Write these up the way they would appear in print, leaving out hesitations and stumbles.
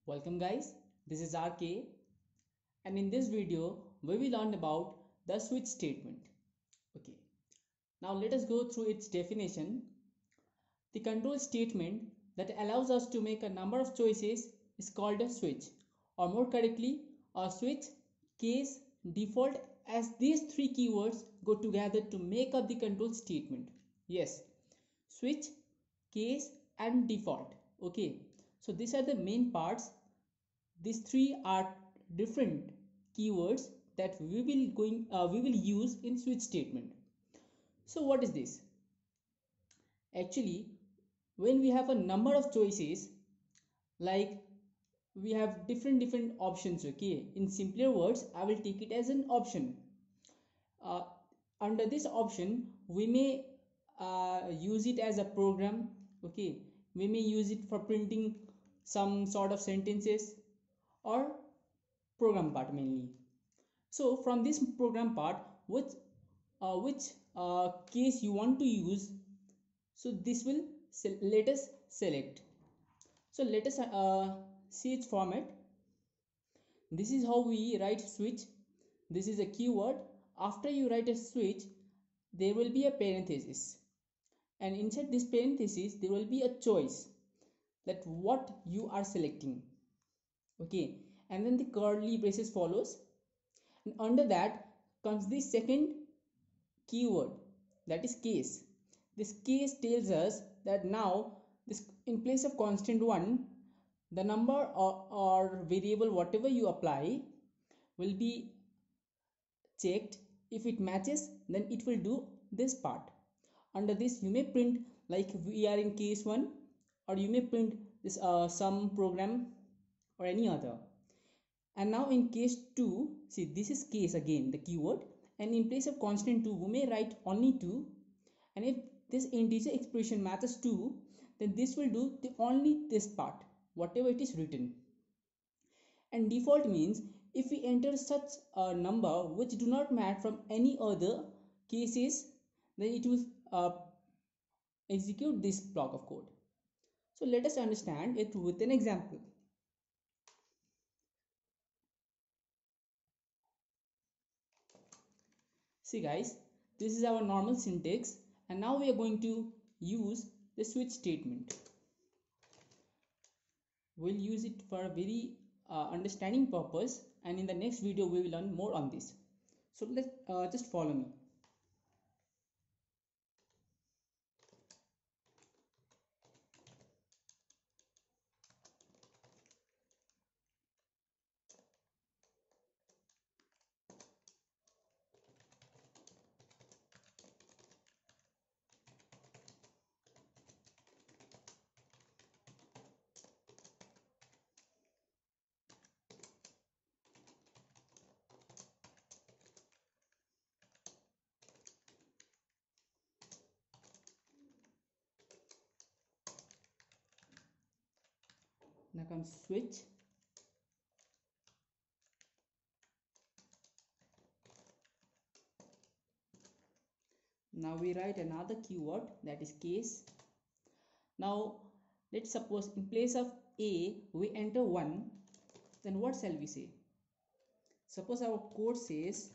Welcome guys, this is RK and in this video we will learn about the switch statement. Okay, now let us go through its definition. The control statement that allows us to make a number of choices is called a switch, or more correctly a switch, case, default, as these three keywords go together to make up the control statement. Yes, switch, case and default. Okay, so these are the main parts. These three are different keywords that we will use in switch statement. So what is this? Actually, when we have a number of choices, like we have different options. Okay, in simpler words I will take it as an option. uh, Under this option we may use it as a program. Okay, we may use it for printing some sort of sentences or program part mainly. So from this program part, which case you want to use, so this will let us select. So let us see its format. This is how we write switch. This is a keyword. After you write a switch, there will be a parenthesis, and inside this parenthesis there will be a choice, that what you are selecting. Okay, and then the curly braces follows, and under that comes the second keyword, that is case. This case tells us that now this, in place of constant 1, the number or variable whatever you apply will be checked. If it matches, then it will do this part. Under this you may print like we are in case 1, or you may print this some program or any other. And now in case 2, see, this is case again, the keyword, and in place of constant 2 we may write only 2, and if this integer expression matches 2, then this will do the only this part whatever it is written. And default means if we enter such a number which do not match from any other cases, then it will execute this block of code. So let us understand it with an example. See guys, this is our normal syntax, and now we are going to use the switch statement. We'll use it for a very understanding purpose, and in the next video we will learn more on this. So let's just follow me. Now comes switch. Now we write another keyword, that is case. Now let's suppose in place of a we enter 1, then what shall we say? Suppose our code says,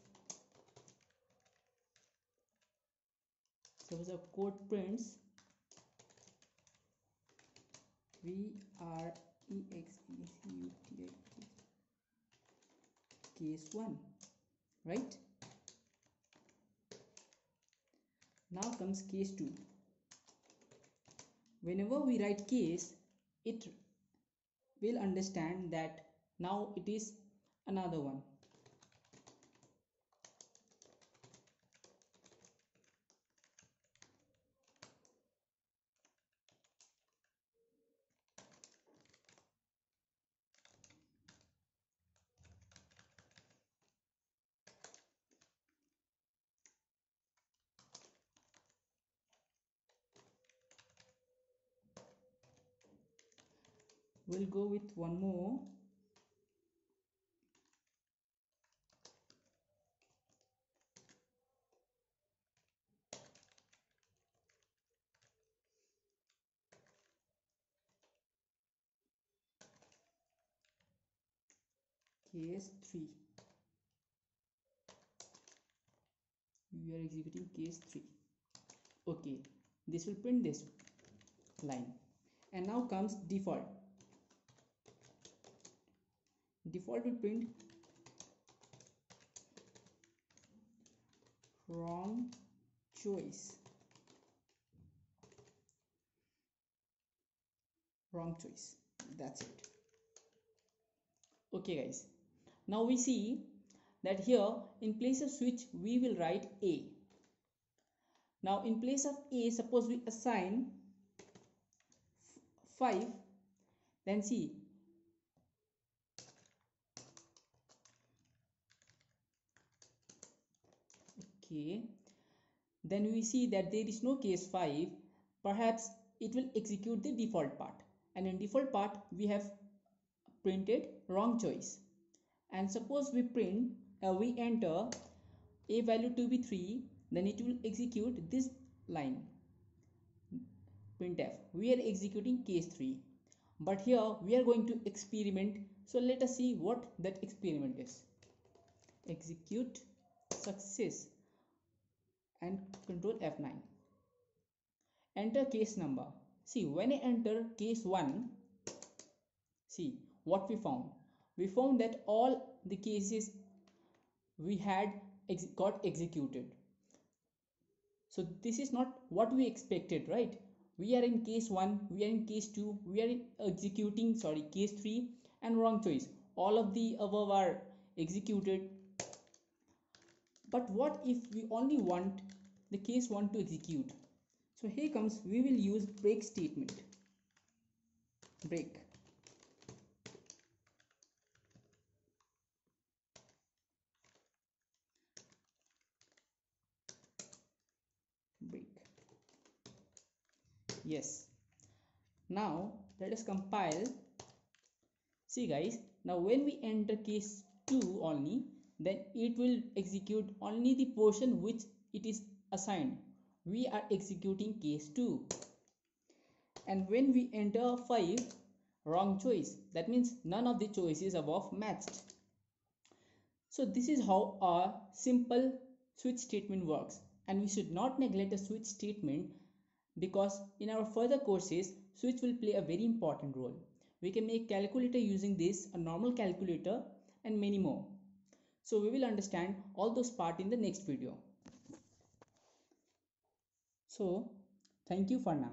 suppose our code prints VREXECUT case 1, right? Now comes case 2. Whenever we write case, it will understand that now it is another one. We'll go with one more. case 3. We are executing case 3. Okay, this will print this line. And now comes default. Default will print wrong choice. Wrong choice. That's it. Okay guys, now we see that here in place of switch we will write A. Now in place of A, suppose we assign 5, then see okay, then we see that there is no case 5. Perhaps it will execute the default part, and in default part we have printed wrong choice. And suppose we print we enter a value to be 3, then it will execute this line printf. We are executing case 3, but here we are going to experiment. So let us see what that experiment is. Execute success and control F9. Enter case number. See, when I enter case 1, see what we found. We found that all the cases we had got executed. So this is not what we expected, right? We are in case 1, we are in case 2, we are executing case 3, and wrong choice. All of the above are executed. But what if we only want the case 1 to execute? So here comes, we will use break statement. Break. Break. Yes. Now let us compile. See guys, now when we enter case 2 only, then it will execute only the portion which it is assigned. We are executing case 2. And when we enter 5, wrong choice, that means none of the choices above matched. So this is how our simple switch statement works, and we should not neglect a switch statement, because in our further courses switch will play a very important role. We can make calculator using this, a normal calculator, and many more. So we will understand all those parts in the next video. So thank you for now.